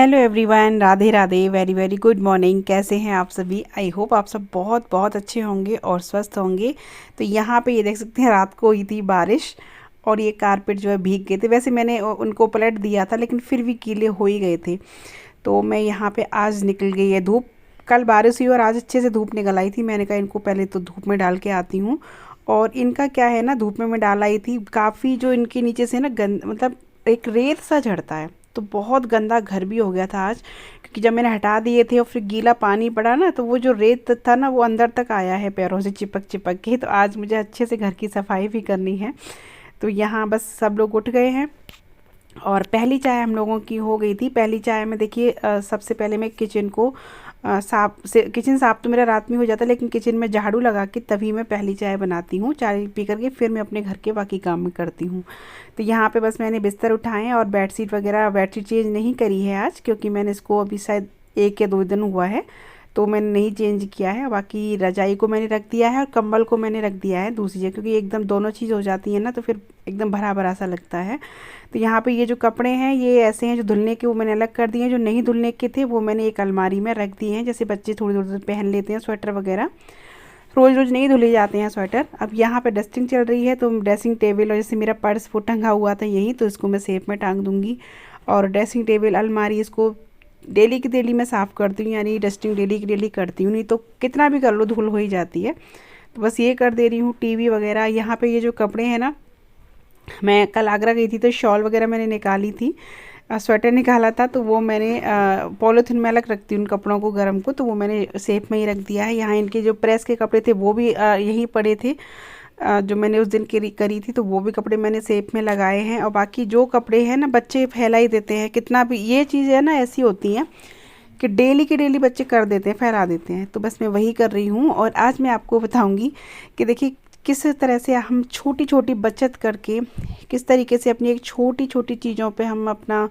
Hello everyone, Radhe Radhe, very very good morning. कैसे हैं आप सभी? आई होप आप सब बहुत बहुत अच्छे होंगे और स्वस्थ होंगे। तो यहाँ पे ये देख सकते हैं, रात को हुई थी बारिश और ये कारपेट जो है भीग गए थे। वैसे मैंने उनको पलट दिया था, लेकिन फिर भी गीले हो ही गए थे। तो मैं यहाँ पे आज निकल गई है धूप। कल बारिश हुई और आज अच्छे से धूप निकल आई थी। मैंने कहा इनको पहले तो धूप में डाल के आती हूँ। और इनका क्या है ना, धूप में मैं डाल आई थी, काफ़ी जो इनके नीचे से ना गंद मतलब एक रेत सा झड़ता है, तो बहुत गंदा घर भी हो गया था आज। क्योंकि जब मैंने हटा दिए थे और फिर गीला पानी पड़ा ना, तो वो जो रेत था ना, वो अंदर तक आया है पैरों से चिपक चिपक के। तो आज मुझे अच्छे से घर की सफाई भी करनी है। तो यहाँ बस सब लोग उठ गए हैं और पहली चाय हम लोगों की हो गई थी। पहली चाय में देखिए, सबसे पहले मैं किचन को साफ से, किचन साफ तो मेरा रात में हो जाता है, लेकिन किचन में झाड़ू लगा के तभी मैं पहली चाय बनाती हूँ। चाय पी करके फिर मैं अपने घर के बाकी काम में करती हूँ। तो यहाँ पे बस मैंने बिस्तर उठाए हैं और बेडशीट वगैरह, बेडशीट चेंज नहीं करी है आज, क्योंकि मैंने इसको अभी शायद 1 या 2 दिन हुआ है, तो मैंने नहीं चेंज किया है। बाकी रजाई को मैंने रख दिया है और कंबल को मैंने रख दिया है दूसरी जगह, क्योंकि एकदम दोनों चीज़ हो जाती है ना, तो फिर एकदम भरा भरा सा लगता है। तो यहाँ पे ये जो कपड़े हैं ये ऐसे हैं, जो धुलने के वो मैंने अलग कर दिए हैं, जो नहीं धुलने के थे वो मैंने एक अलमारी में रख दिए हैं। जैसे बच्चे थोड़ी थोड़ी पहन लेते हैं स्वेटर वगैरह, रोज़ रोज़ नहीं धुले जाते हैं स्वेटर। अब यहाँ पे डस्टिंग चल रही है, तो ड्रेसिंग टेबल और जैसे मेरा पर्स वो टंगा हुआ था यहीं, तो इसको मैं सेफ में टांग दूँगी। और ड्रेसिंग टेबल, अलमारी, इसको डेली की डेली मैं साफ़ करती हूँ, यानी डस्टिंग डेली की डेली करती हूँ, नहीं तो कितना भी कर लो धूल हो ही जाती है। तो बस ये कर दे रही हूँ। टीवी वगैरह, यहाँ पे ये जो कपड़े हैं ना, मैं कल आगरा गई थी तो शॉल वगैरह मैंने निकाली थी, स्वेटर निकाला था, तो वो मैंने पॉलीथीन में अलग रखती हूँ उन कपड़ों को, गर्म को, तो वो मैंने सेफ में ही रख दिया है। यहाँ इनके जो प्रेस के कपड़े थे वो भी यहीं पड़े थे, जो मैंने उस दिन करी थी, तो वो भी कपड़े मैंने सेफ में लगाए हैं। और बाकी जो कपड़े हैं ना, बच्चे फैला ही देते हैं कितना भी। ये चीज़ है ना, ऐसी होती हैं कि डेली के डेली बच्चे कर देते हैं, फैला देते हैं। तो बस मैं वही कर रही हूँ। और आज मैं आपको बताऊँगी कि देखिए किस तरह से हम छोटी छोटी बचत करके, किस तरीके से अपनी एक छोटी छोटी चीज़ों पे हम अपना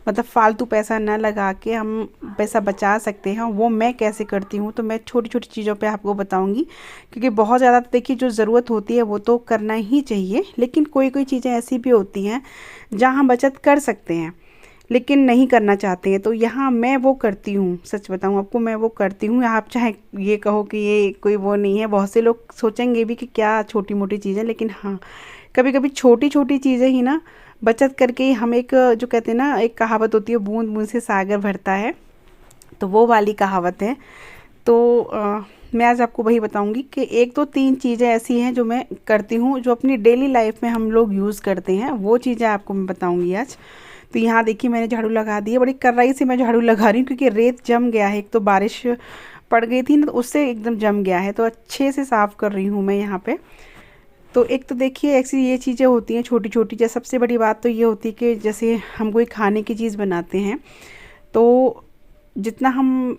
मतलब फालतू पैसा ना लगा के हम पैसा बचा सकते हैं। वो मैं कैसे करती हूँ, तो मैं छोटी छोटी चीज़ों पे आपको बताऊँगी। क्योंकि बहुत ज़्यादा तो देखिए जो ज़रूरत होती है वो तो करना ही चाहिए, लेकिन कोई कोई चीज़ें ऐसी भी होती हैं जहाँ हम बचत कर सकते हैं लेकिन नहीं करना चाहते हैं। तो यहाँ मैं वो करती हूँ, सच बताऊँ आपको, मैं वो करती हूँ। आप चाहे ये कहो कि ये कोई वो नहीं है, बहुत से लोग सोचेंगे भी कि क्या छोटी मोटी चीज़ें, लेकिन हाँ, कभी कभी छोटी छोटी चीज़ें ही ना बचत करके ही हम एक, जो कहते हैं ना, एक कहावत होती है, बूंद बूंद से सागर भरता है, तो वो वाली कहावत है। तो मैं आज आपको वही बताऊंगी कि 1 2 3 चीज़ें ऐसी हैं जो मैं करती हूँ, जो अपनी डेली लाइफ में हम लोग यूज़ करते हैं, वो चीज़ें आपको मैं बताऊंगी आज। तो यहाँ देखिए मैंने झाड़ू लगा दी है, बड़ी कड़ाई से मैं झाड़ू लगा रही हूँ, क्योंकि रेत जम गया है। एक तो बारिश पड़ गई थी ना, तो उससे एकदम जम गया है, तो अच्छे से साफ़ कर रही हूँ मैं यहाँ पे। तो एक तो देखिए ऐसी ये चीज़ें होती हैं छोटी छोटी, जैसे सबसे बड़ी बात तो ये होती है कि जैसे हम कोई खाने की चीज़ बनाते हैं, तो जितना हम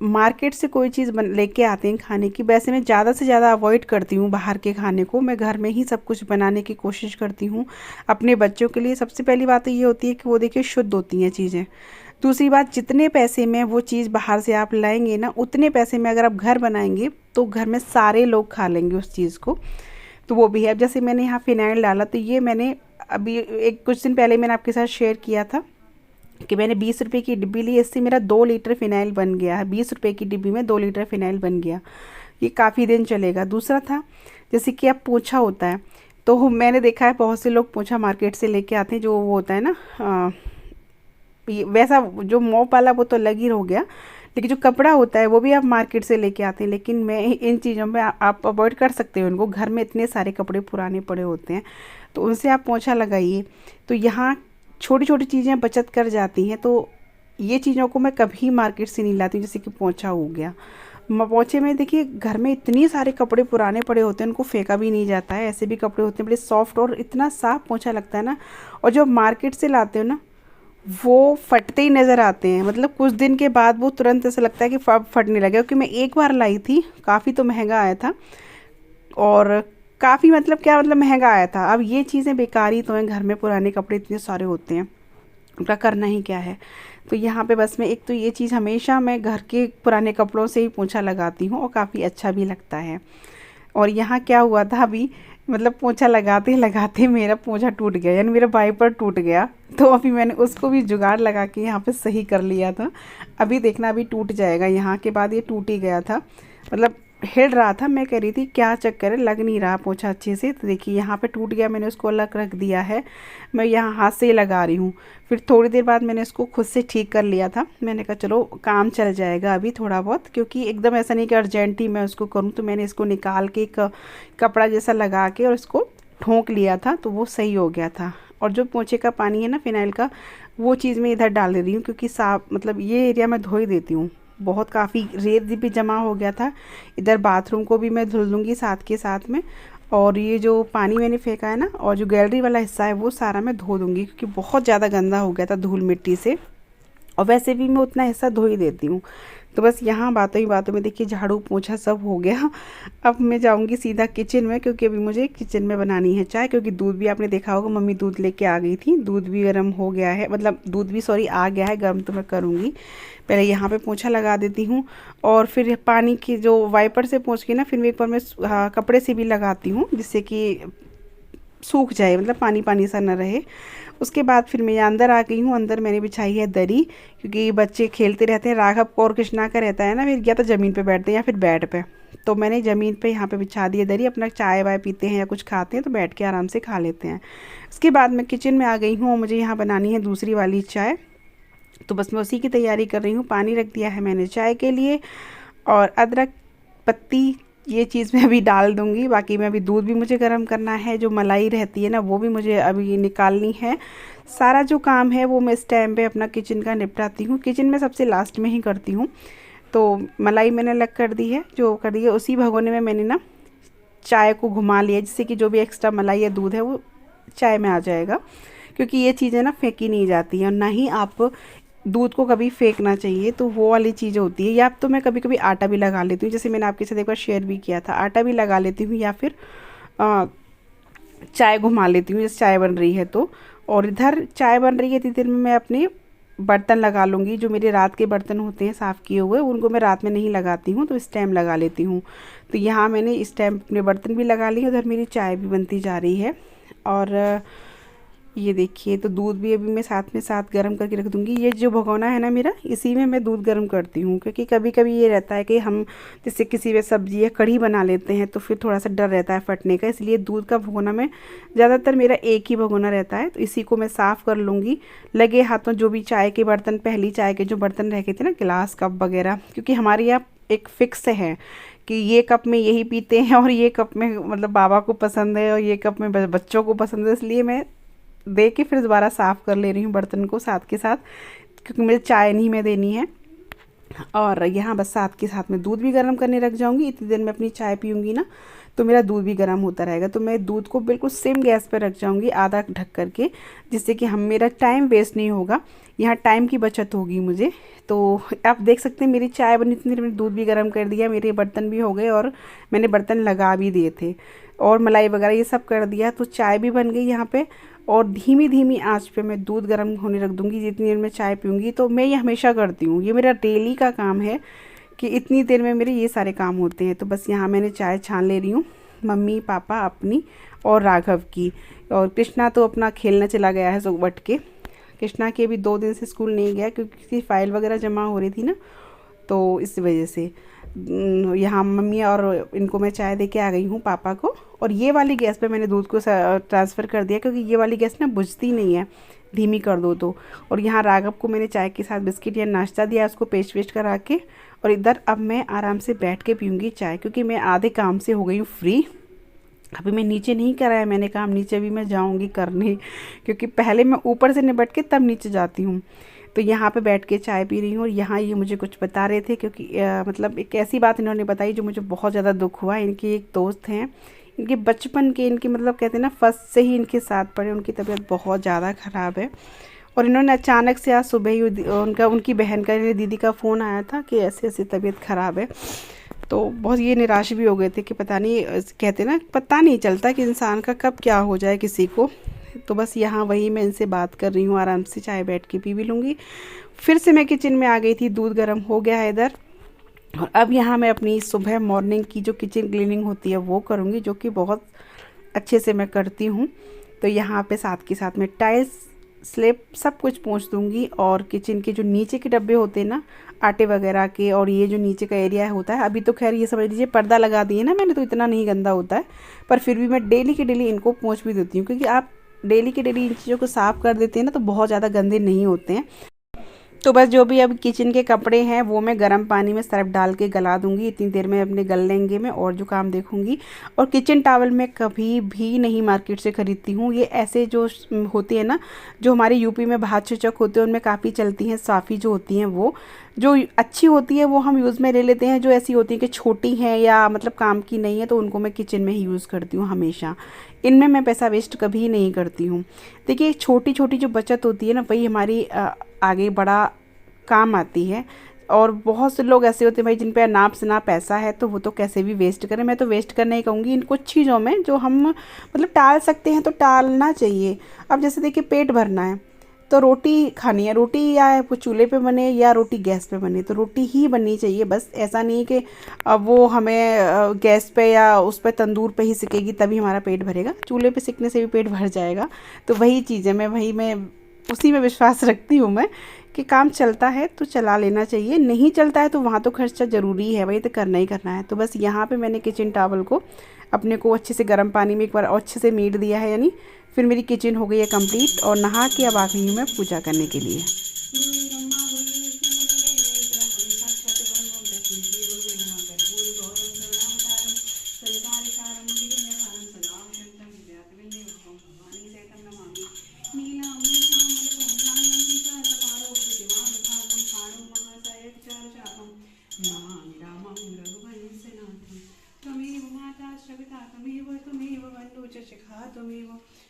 मार्केट से कोई चीज़ बन लेके आते हैं खाने की, वैसे मैं ज़्यादा से ज़्यादा अवॉइड करती हूँ बाहर के खाने को। मैं घर में ही सब कुछ बनाने की कोशिश करती हूँ अपने बच्चों के लिए। सबसे पहली बात तो ये होती है कि वो देखिए शुद्ध होती हैं चीज़ें। दूसरी बात, जितने पैसे में वो चीज़ बाहर से आप लाएंगे ना, उतने पैसे में अगर आप घर बनाएंगे तो घर में सारे लोग खा लेंगे उस चीज़ को। तो वो भी है। अब जैसे मैंने यहाँ फ़िनाइल डाला, तो ये मैंने अभी कुछ दिन पहले मैंने आपके साथ शेयर किया था कि मैंने 20 रुपये की डिब्बी ली, इससे मेरा 2 लीटर फ़िनाइल बन गया है। 20 रुपये की डिब्बी में 2 लीटर फ़िनाइल बन गया, ये काफ़ी दिन चलेगा। दूसरा था, जैसे कि अब पोछा होता है, तो मैंने देखा है बहुत से लोग पोछा मार्केट से लेके आते हैं, जो वो होता है ना, वैसा जो मॉप वाला, वो तो अलग ही हो गया, लेकिन जो कपड़ा होता है वो भी आप मार्केट से लेके आते हैं। लेकिन मैं इन चीज़ों में, आप अवॉइड कर सकते हो इनको, घर में इतने सारे कपड़े पुराने पड़े होते हैं, तो उनसे आप पोछा लगाइए। तो यहाँ छोटी छोटी चीज़ें बचत कर जाती हैं। तो ये चीज़ों को मैं कभी मार्केट से नहीं लाती, जैसे कि पोछा हो गया। पोछे में देखिए घर में इतने सारे कपड़े पुराने पड़े होते हैं, उनको फेंका भी नहीं जाता है, ऐसे भी कपड़े होते हैं बड़े सॉफ्ट, और इतना साफ पोछा लगता है ना। और जो मार्केट से लाते हो ना, वो फटते ही नज़र आते हैं, मतलब कुछ दिन के बाद वो तुरंत ऐसा लगता है कि फटने लगे। क्योंकि मैं एक बार लाई थी, काफ़ी तो महंगा आया था, और काफ़ी मतलब क्या, मतलब महंगा आया था। अब ये चीज़ें बेकार ही तो हैं, घर में पुराने कपड़े इतने सारे होते हैं, उनका करना ही क्या है। तो यहाँ पे बस मैं, एक तो ये चीज़ हमेशा मैं घर के पुराने कपड़ों से ही पोंछा लगाती हूँ, और काफ़ी अच्छा भी लगता है। और यहाँ क्या हुआ था अभी, मतलब पोंछा लगाते लगाते मेरा पोंछा टूट गया, यानी मेरा वाइपर टूट गया। तो अभी मैंने उसको भी जुगाड़ लगा के यहाँ पे सही कर लिया था। अभी देखना अभी टूट जाएगा, यहाँ के बाद ये टूट ही गया था, मतलब हिल रहा था। मैं कह रही थी क्या चक्कर है, लग नहीं रहा पोंछा अच्छे से। तो देखिए यहाँ पे टूट गया, मैंने उसको अलग रख दिया है। मैं यहाँ हाथ से ही लगा रही हूँ। फिर थोड़ी देर बाद मैंने इसको खुद से ठीक कर लिया था। मैंने कहा चलो काम चल जाएगा अभी थोड़ा बहुत, क्योंकि एकदम ऐसा नहीं कि अर्जेंट ही मैं उसको करूँ। तो मैंने इसको निकाल के एक कपड़ा जैसा लगा के और इसको ठोंक लिया था, तो वो सही हो गया था। और जो पोंछे का पानी है ना फिनाइल का, वो चीज़ मैं इधर डाल दे रही हूँ, क्योंकि साफ मतलब ये एरिया मैं धो ही देती हूँ। बहुत काफ़ी रेत भी जमा हो गया था। इधर बाथरूम को भी मैं धुल दूँगी साथ के साथ में। और ये जो पानी मैंने फेंका है ना, और जो गैलरी वाला हिस्सा है वो सारा मैं धो दूँगी, क्योंकि बहुत ज़्यादा गंदा हो गया था धूल मिट्टी से। और वैसे भी मैं उतना हिस्सा धो ही देती हूँ। तो बस यहाँ बातों ही बातों में देखिए झाड़ू पोंछा सब हो गया। अब मैं जाऊँगी सीधा किचन में, क्योंकि अभी मुझे किचन में बनानी है चाय। क्योंकि दूध भी आपने देखा होगा, मम्मी दूध लेके आ गई थी। दूध भी गर्म हो गया है, मतलब दूध भी सॉरी आ गया है गर्म, तो मैं करूँगी। पहले यहाँ पे पोंछा लगा देती हूँ, और फिर पानी की जो वाइपर से पोंछ के ना, फिर मैं एक बार मैं कपड़े से भी लगाती हूँ, जिससे कि सूख जाए, मतलब पानी पानी सा न रहे। उसके बाद फिर मैं यहाँ अंदर आ गई हूँ। अंदर मैंने बिछाई है दरी, क्योंकि बच्चे खेलते रहते हैं। राघव और कृष्णा का रहता है ना, फिर या तो ज़मीन पे बैठते हैं या फिर बेड पे। तो मैंने ज़मीन पे यहाँ पे बिछा दी है दरी। अपना चाय वाय पीते हैं या कुछ खाते हैं तो बैठ के आराम से खा लेते हैं। उसके बाद मैं किचन में आ गई हूँ, और मुझे यहाँ बनानी है दूसरी वाली चाय। तो बस मैं उसी की तैयारी कर रही हूँ। पानी रख दिया है मैंने चाय के लिए, और अदरक पत्ती ये चीज़ मैं अभी डाल दूँगी। बाकी मैं अभी दूध भी मुझे गर्म करना है, जो मलाई रहती है ना वो भी मुझे अभी निकालनी है। सारा जो काम है वो मैं इस टाइम पे अपना किचन का निपटाती हूँ। किचन में सबसे लास्ट में ही करती हूँ। तो मलाई मैंने अलग कर दी है, जो कर दी है उसी भगोने में मैंने ना चाय को घुमा लिया, जिससे कि जो भी एक्स्ट्रा मलाई या दूध है वो चाय में आ जाएगा। क्योंकि ये चीज़ें ना फेंकी नहीं जाती हैं, और ना ही आप दूध को कभी फेंकना चाहिए। तो वो वाली चीज़ होती है। या तो मैं कभी कभी आटा भी लगा लेती हूँ, जैसे मैंने आपके साथ एक बार शेयर भी किया था, आटा भी लगा लेती हूँ, या फिर चाय घुमा लेती हूँ जैसे चाय बन रही है तो। और इधर चाय बन रही है, इतनी देर में मैं अपने बर्तन लगा लूँगी। जो मेरे रात के बर्तन होते हैं साफ़ किए हुए, उनको मैं रात में नहीं लगाती हूँ, तो इस टाइम लगा लेती हूँ। तो यहाँ मैंने इस टाइम अपने बर्तन भी लगा लिए। उधर मेरी चाय भी बनती जा रही है। और ये देखिए, तो दूध भी अभी मैं साथ में साथ गर्म करके रख दूँगी। ये जो भगोना है ना मेरा, इसी में मैं दूध गर्म करती हूँ। क्योंकि कभी कभी ये रहता है कि हम जैसे किसी भी सब्ज़ी या कढ़ी बना लेते हैं, तो फिर थोड़ा सा डर रहता है फटने का। इसलिए दूध का भगोना में ज़्यादातर मेरा एक ही भगोना रहता है। तो इसी को मैं साफ़ कर लूँगी लगे हाथों। जो भी चाय के बर्तन, पहली चाय के जो बर्तन रह गए थे ना, गिलास कप वगैरह, क्योंकि हमारे यहाँ एक फ़िक्स है कि ये कप में यही पीते हैं, और ये कप में मतलब बाबा को पसंद है, और ये कप में बच्चों को पसंद है। इसलिए मैं दे के फिर दोबारा साफ़ कर ले रही हूँ बर्तन को साथ के साथ, क्योंकि मुझे चाय नहीं में देनी है। और यहाँ बस साथ के साथ में दूध भी गर्म करने रख जाऊँगी। इतनी देर में अपनी चाय पीऊँगी ना, तो मेरा दूध भी गर्म होता रहेगा। तो मैं दूध को बिल्कुल सिम गैस पर रख जाऊँगी, आधा ढक करके, जिससे कि मेरा टाइम वेस्ट नहीं होगा। यहाँ टाइम की बचत होगी मुझे। तो आप देख सकते हैं मेरी चाय बनी, इतनी देर में दूध भी गर्म कर दिया, मेरे बर्तन भी हो गए, और मैंने बर्तन लगा भी दिए थे, और मलाई वगैरह ये सब कर दिया। तो चाय भी बन गई यहाँ पे। और धीमी धीमी आंच पे मैं दूध गर्म होने रख दूँगी जितनी देर में चाय पीऊँगी। तो मैं ये हमेशा करती हूँ, ये मेरा डेली का काम है कि इतनी देर में मेरे ये सारे काम होते हैं। तो बस यहाँ मैंने चाय छान ले रही हूँ, मम्मी पापा अपनी और राघव की। और कृष्णा तो अपना खेलने चला गया है सुबह उठ के। कृष्णा के अभी 2 दिन से स्कूल नहीं गया, क्योंकि उसकी फ़ाइल वगैरह जमा हो रही थी ना, तो इस वजह से यहाँ मम्मी और इनको मैं चाय दे के आ गई हूँ पापा को। और ये वाली गैस पे मैंने दूध को ट्रांसफ़र कर दिया, क्योंकि ये वाली गैस ना बुझती नहीं है, धीमी कर दो तो। और यहाँ राघव को मैंने चाय के साथ बिस्किट या नाश्ता दिया, उसको पेस्ट वेस्ट करा के। और इधर अब मैं आराम से बैठ के पीऊँगी चाय, क्योंकि मैं आधे काम से हो गई हूँ फ्री। अभी मैं नीचे नहीं कराया मैंने काम, नीचे भी मैं जाऊँगी करने, क्योंकि पहले मैं ऊपर से निपट के तब नीचे जाती हूँ। तो यहाँ पे बैठ के चाय पी रही हूँ। और यहाँ ये मुझे कुछ बता रहे थे, क्योंकि मतलब एक ऐसी बात इन्होंने बताई जो मुझे बहुत ज़्यादा दुख हुआ। इनकी एक दोस्त हैं, इनके बचपन के, इनकी मतलब कहते हैं ना फर्स्ट से ही इनके साथ पढ़े, उनकी तबीयत बहुत ज़्यादा ख़राब है। और इन्होंने अचानक से आज सुबह ही उनकी बहन का, दीदी का फ़ोन आया था कि ऐसे ऐसे तबीयत ख़राब है। तो बहुत ये निराश भी हो गए थे कि पता नहीं, कहते ना पता नहीं चलता कि इंसान का कब क्या हो जाए किसी को। तो बस यहाँ वही मैं इनसे बात कर रही हूँ, आराम से चाय बैठ के पी भी लूँगी। फिर से मैं किचन में आ गई थी, दूध गर्म हो गया है इधर। और अब यहाँ मैं अपनी सुबह मॉर्निंग की जो किचन क्लीनिंग होती है वो करूँगी, जो कि बहुत अच्छे से मैं करती हूँ। तो यहाँ पे साथ के साथ में टाइल्स, स्लैब सब कुछ पोंछ दूँगी। और किचन के जो नीचे के डब्बे होते हैं ना आटे वगैरह के, और ये जो नीचे का एरिया होता है, अभी तो खैर ये समझ लीजिए पर्दा लगा दिए ना मैंने, तो इतना नहीं गंदा होता है। पर फिर भी मैं डेली के डेली इनको पोंछ भी देती हूँ, क्योंकि आप डेली के डेली इन चीज़ों को साफ़ कर देते हैं ना तो बहुत ज़्यादा गंदे नहीं होते हैं। तो बस जो भी अब किचन के कपड़े हैं वो मैं गर्म पानी में सर्फ डाल के गला दूंगी, इतनी देर में अपने गल लेंगे मैं और जो काम देखूंगी। और किचन टॉवल मैं कभी भी नहीं मार्केट से ख़रीदती हूँ। ये ऐसे जो होते हैं ना, जो हमारे यूपी में भात चुचक होते हैं उनमें काफ़ी चलती हैं, साफ़ी जो होती हैं वो जो अच्छी होती है वो हम यूज़ में ले लेते हैं। जो ऐसी होती है कि छोटी हैं या मतलब काम की नहीं है तो उनको मैं किचन में ही यूज़ करती हूँ हमेशा। इनमें मैं पैसा वेस्ट कभी नहीं करती हूँ। देखिए छोटी छोटी जो बचत होती है ना वही हमारी आगे बड़ा काम आती है। और बहुत से लोग ऐसे होते हैं भाई जिन पे नाप से ना पैसा है तो वो तो कैसे भी वेस्ट करें। मैं तो वेस्ट करना ही कहूँगी इन कुछ चीज़ों में जो हम मतलब टाल सकते हैं तो टालना चाहिए। अब जैसे देखिए पेट भरना है तो रोटी खानी है, रोटी या वो चूल्हे पे बने या रोटी गैस पे बने तो रोटी ही बननी चाहिए। बस ऐसा नहीं कि अब वो हमें गैस पे या उस पे तंदूर पे ही सिकेगी तभी हमारा पेट भरेगा, चूल्हे पे सिकने से भी पेट भर जाएगा। तो वही चीज़ है, मैं उसी में विश्वास रखती हूँ मैं कि काम चलता है तो चला लेना चाहिए, नहीं चलता है तो वहाँ तो खर्चा ज़रूरी है भाई, तो करना ही करना है। तो बस यहाँ पे मैंने किचन टॉवल को अपने को अच्छे से गर्म पानी में एक बार अच्छे से मीट दिया है, यानी फिर मेरी किचन हो गई है कंप्लीट। और नहा के अब आ गई हूँ मैं पूजा करने के लिए।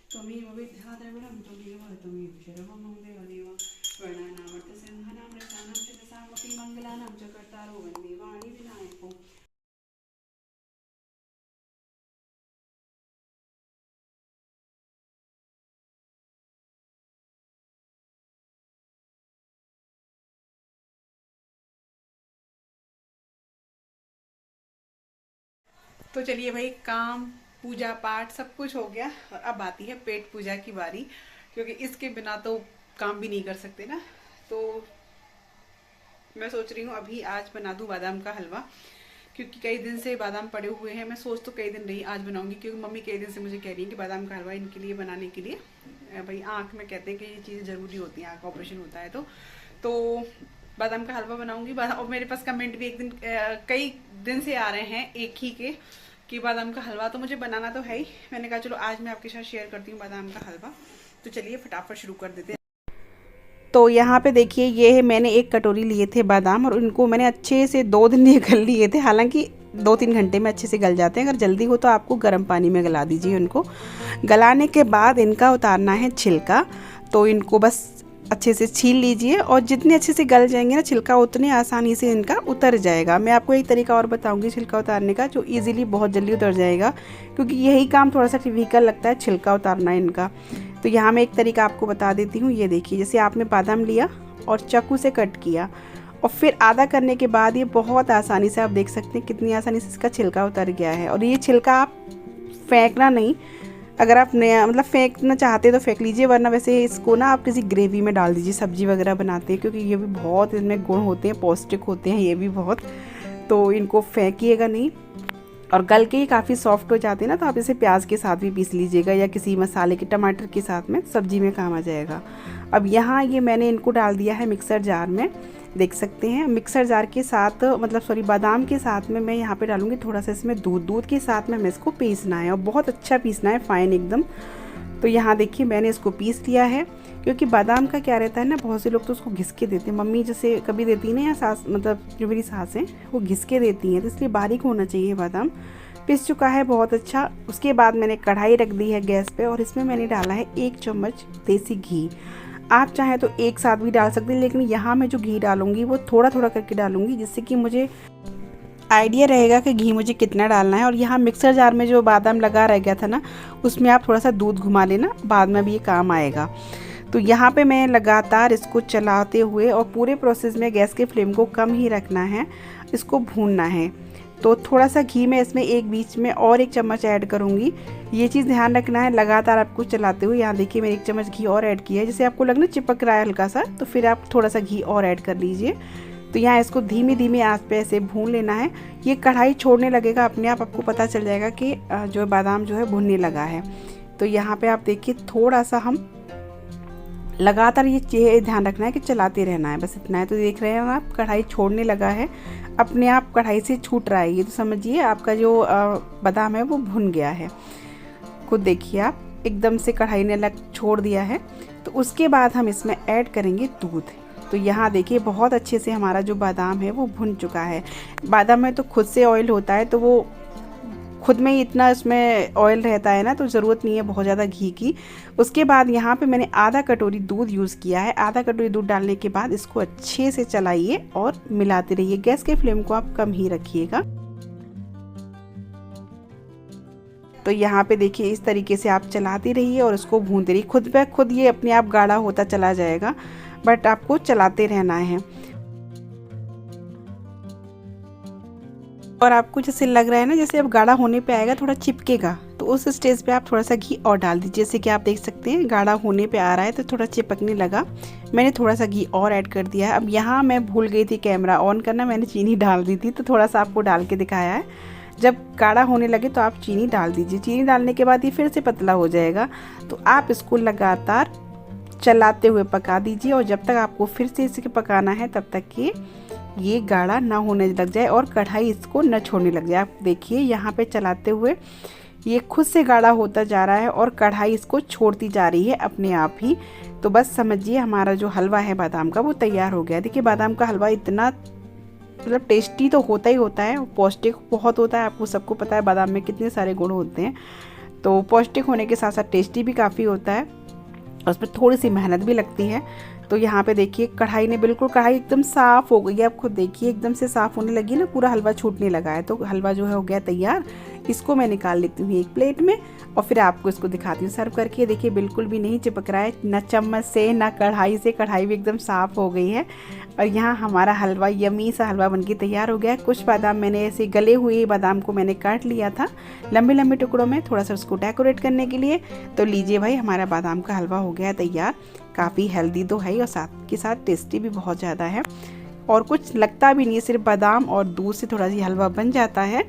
त्वमेव विद्या द्रविड़ं त्वमेव शरणं मम देवदेव वर्णानामर्थसिंहानां रक्षाणां शिरसामपि मङ्गलानां च कर्तारो वन्दे वाणी विनायको। तो चलिए भाई, काम पूजा पाठ सब कुछ हो गया और अब आती है पेट पूजा की बारी, क्योंकि इसके बिना तो काम भी नहीं कर सकते ना। तो मैं सोच रही हूँ अभी आज बना दूँ बादाम का हलवा, क्योंकि कई दिन से बादाम पड़े हुए हैं। मैं सोच तो कई दिन रही आज बनाऊंगी, क्योंकि मम्मी कई दिन से मुझे कह रही है कि बादाम का हलवा इनके लिए बनाने के लिए। भाई आँख में कहते हैं कि ये चीज़ ज़रूरी होती है, आँख का ऑपरेशन होता है तो बादाम का हलवा बनाऊंगी। और मेरे पास कमेंट भी एक दिन कई दिन से आ रहे हैं एक ही के कि बादाम का हलवा, तो मुझे बनाना तो है ही। मैंने कहा चलो आज मैं आपके साथ शेयर करती हूँ बादाम का हलवा। तो चलिए फटाफट शुरू कर देते हैं। तो यहाँ पे देखिए ये है, मैंने एक कटोरी लिए थे बादाम और इनको मैंने अच्छे से 2 दिन लिए गल लिए थे। हालांकि 2-3 घंटे में अच्छे से गल जाते हैं। अगर जल्दी हो तो आपको गर्म पानी में गला दीजिए उनको। गलाने के बाद इनका उतारना है छिलका, तो इनको बस अच्छे से छील लीजिए और जितने अच्छे से गल जाएंगे ना छिलका उतने आसानी से इनका उतर जाएगा। मैं आपको एक तरीका और बताऊंगी छिलका उतारने का जो इजीली बहुत जल्दी उतर जाएगा, क्योंकि यही काम थोड़ा सा डिफिकल्ट लगता है छिलका उतारना इनका। तो यहाँ मैं एक तरीका आपको बता देती हूँ। ये देखिए, जैसे आपने बादाम लिया और चाकू से कट किया और फिर आधा करने के बाद ये बहुत आसानी से आप देख सकते हैं कितनी आसानी से इसका छिलका उतर गया है। और ये छिलका आप फेंकना नहीं, अगर आप नया मतलब फेंकना चाहते हैं तो फेंक लीजिए, वरना वैसे इसको ना आप किसी ग्रेवी में डाल दीजिए, सब्जी वगैरह बनाते हैं, क्योंकि ये भी बहुत इनमें गुण होते हैं, पौष्टिक होते हैं ये भी बहुत। तो इनको फेंकिएगा नहीं। और गल के ही काफ़ी सॉफ्ट हो जाते हैं ना, तो आप इसे प्याज के साथ भी पीस लीजिएगा या किसी मसाले के टमाटर के साथ में सब्जी में काम आ जाएगा। अब यहाँ ये मैंने इनको डाल दिया है मिक्सर जार में, देख सकते हैं। मिक्सर जार के साथ मतलब सॉरी बादाम के साथ में मैं यहाँ पे डालूँगी थोड़ा सा इसमें दूध के साथ में हमें इसको पीसना है और बहुत अच्छा पीसना है, फाइन एकदम। तो यहाँ देखिए मैंने इसको पीस लिया है, क्योंकि बादाम का क्या रहता है ना, बहुत से लोग तो उसको घिस के देते हैं, मम्मी जैसे कभी देती ना या सास मतलब जो मेरी सास हैं वो घिस के देती हैं, तो इसलिए बारीक होना चाहिए बादाम। पिस चुका है बहुत अच्छा। उसके बाद मैंने कढ़ाई रख दी है गैस पे और इसमें मैंने डाला है 1 चम्मच देसी घी। आप चाहें तो एक साथ भी डाल सकते हैं, लेकिन यहाँ मैं जो घी डालूंगी वो थोड़ा थोड़ा करके डालूंगी, जिससे कि मुझे आइडिया रहेगा कि घी मुझे कितना डालना है। और यहाँ मिक्सर जार में जो बादाम लगा रह गया था ना, उसमें आप थोड़ा सा दूध घुमा लेना, बाद में भी ये काम आएगा। तो यहाँ पे मैं लगातार इसको चलाते हुए और पूरे प्रोसेस में गैस के फ्लेम को कम ही रखना है, इसको भूनना है। तो थोड़ा सा घी मैं इसमें एक बीच में और 1 चम्मच ऐड करूँगी। ये चीज़ ध्यान रखना है लगातार आपको चलाते हुए। यहाँ देखिए मैंने 1 चम्मच घी और ऐड किया है। जैसे आपको लगना चिपक रहा है हल्का सा, तो फिर आप थोड़ा सा घी और ऐड कर लीजिए। तो यहाँ इसको धीमी धीमी आंच पे ऐसे भून लेना है। ये कढ़ाई छोड़ने लगेगा अपने आप, आपको पता चल जाएगा कि जो बादाम जो है भुनने लगा है। तो यहाँ पे आप देखिए थोड़ा सा हम लगातार ये ध्यान रखना है कि चलाते रहना है, बस इतना है। तो देख रहे हैं आप कढ़ाई छोड़ने लगा है, अपने आप कढ़ाई से छूट रहा है। ये तो समझिए आपका जो बादाम है वो भुन गया है। खुद देखिए आप एकदम से कढ़ाई ने छोड़ दिया है। तो उसके बाद हम इसमें ऐड करेंगे दूध। तो यहाँ देखिए बहुत अच्छे से हमारा जो बादाम है वो भुन चुका है। बादाम में तो खुद से ऑयल होता है, तो वो खुद में ही इतना इसमें ऑयल रहता है ना, तो ज़रूरत नहीं है बहुत ज़्यादा घी की। उसके बाद यहाँ पे मैंने आधा कटोरी दूध यूज़ किया है। आधा कटोरी दूध डालने के बाद इसको अच्छे से चलाइए और मिलाते रहिए। गैस के फ्लेम को आप कम ही रखिएगा। तो यहाँ पे देखिए इस तरीके से आप चलाते रहिए और इसको भूनते रहिए। खुद ब खुद ये अपने आप गाढ़ा होता चला जाएगा, बट आपको चलाते रहना है। और आपको जैसे लग रहा है ना जैसे अब गाढ़ा होने पे आएगा, थोड़ा चिपकेगा, तो उस स्टेज पे आप थोड़ा सा घी और डाल दीजिए। जैसे कि आप देख सकते हैं गाढ़ा होने पे आ रहा है तो थोड़ा चिपकने लगा, मैंने थोड़ा सा घी और ऐड कर दिया है। अब यहाँ मैं भूल गई थी कैमरा ऑन करना, मैंने चीनी डाल दी थी, तो थोड़ा सा आपको डाल के दिखाया है। जब गाढ़ा होने लगे तो आप चीनी डाल दीजिए। चीनी डालने के बाद ये फिर से पतला हो जाएगा, तो आप इसको लगातार चलाते हुए पका दीजिए। और जब तक आपको फिर से इसे पकाना है तब तक कि ये गाढ़ा ना होने लग जाए और कढ़ाई इसको न छोड़ने लग जाए। आप देखिए यहाँ पे चलाते हुए ये खुद से गाढ़ा होता जा रहा है और कढ़ाई इसको छोड़ती जा रही है अपने आप ही। तो बस समझिए हमारा जो हलवा है बादाम का वो तैयार हो गया। देखिए बादाम का हलवा इतना मतलब टेस्टी तो होता ही होता है, पौष्टिक बहुत होता है। आपको सबको पता है बादाम में कितने सारे गुण होते हैं, तो पौष्टिक होने के साथ साथ टेस्टी भी काफ़ी होता है और उसमें थोड़ी सी मेहनत भी लगती है। तो यहाँ पे देखिए कढ़ाई एकदम साफ़ हो गई है। आप खुद देखिए एकदम से साफ़ होने लगी ना, पूरा हलवा छूटने लगा है। तो हलवा जो है हो गया तैयार। इसको मैं निकाल लेती हूँ एक प्लेट में और फिर आपको इसको दिखाती हूँ सर्व करके। देखिए बिल्कुल भी नहीं चिपक रहा है, ना चम्मच से ना कढ़ाई से। कढ़ाई भी एकदम साफ़ हो गई है और यहाँ हमारा हलवा यमी सा हलवा बनके तैयार हो गया है। कुछ बादाम मैंने ऐसे गले हुए बादाम को मैंने काट लिया था लंबे लंबे टुकड़ों में, थोड़ा सा उसको डेकोरेट करने के लिए। तो लीजिए भाई हमारा बादाम का हलवा हो गया तैयार। काफ़ी हेल्दी तो है ही और साथ के साथ टेस्टी भी बहुत ज़्यादा है और कुछ लगता भी नहीं है, सिर्फ बादाम और दूध से थोड़ा सी हलवा बन जाता है।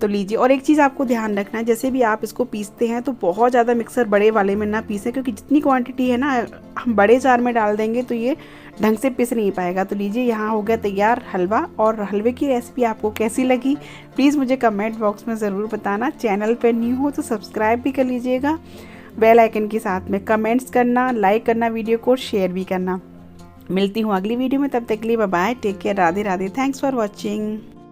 तो लीजिए। और एक चीज़ आपको ध्यान रखना है, जैसे भी आप इसको पीसते हैं तो बहुत ज़्यादा मिक्सर बड़े वाले में ना पीसें, क्योंकि जितनी क्वांटिटी है ना हम बड़े जार में डाल देंगे तो ये ढंग से पिस नहीं पाएगा। तो लीजिए यहाँ हो गया तैयार हलवा। और हलवे की रेसिपी आपको कैसी लगी प्लीज़ मुझे कमेंट बॉक्स में ज़रूर बताना। चैनल पर न्यू हो तो सब्सक्राइब भी कर लीजिएगा बेल आइकन के साथ में। कमेंट्स करना, लाइक करना, वीडियो को शेयर भी करना। मिलती हूँ अगली वीडियो में, तब तक के लिए bye bye, take care, Radhe Radhe, thanks for watching.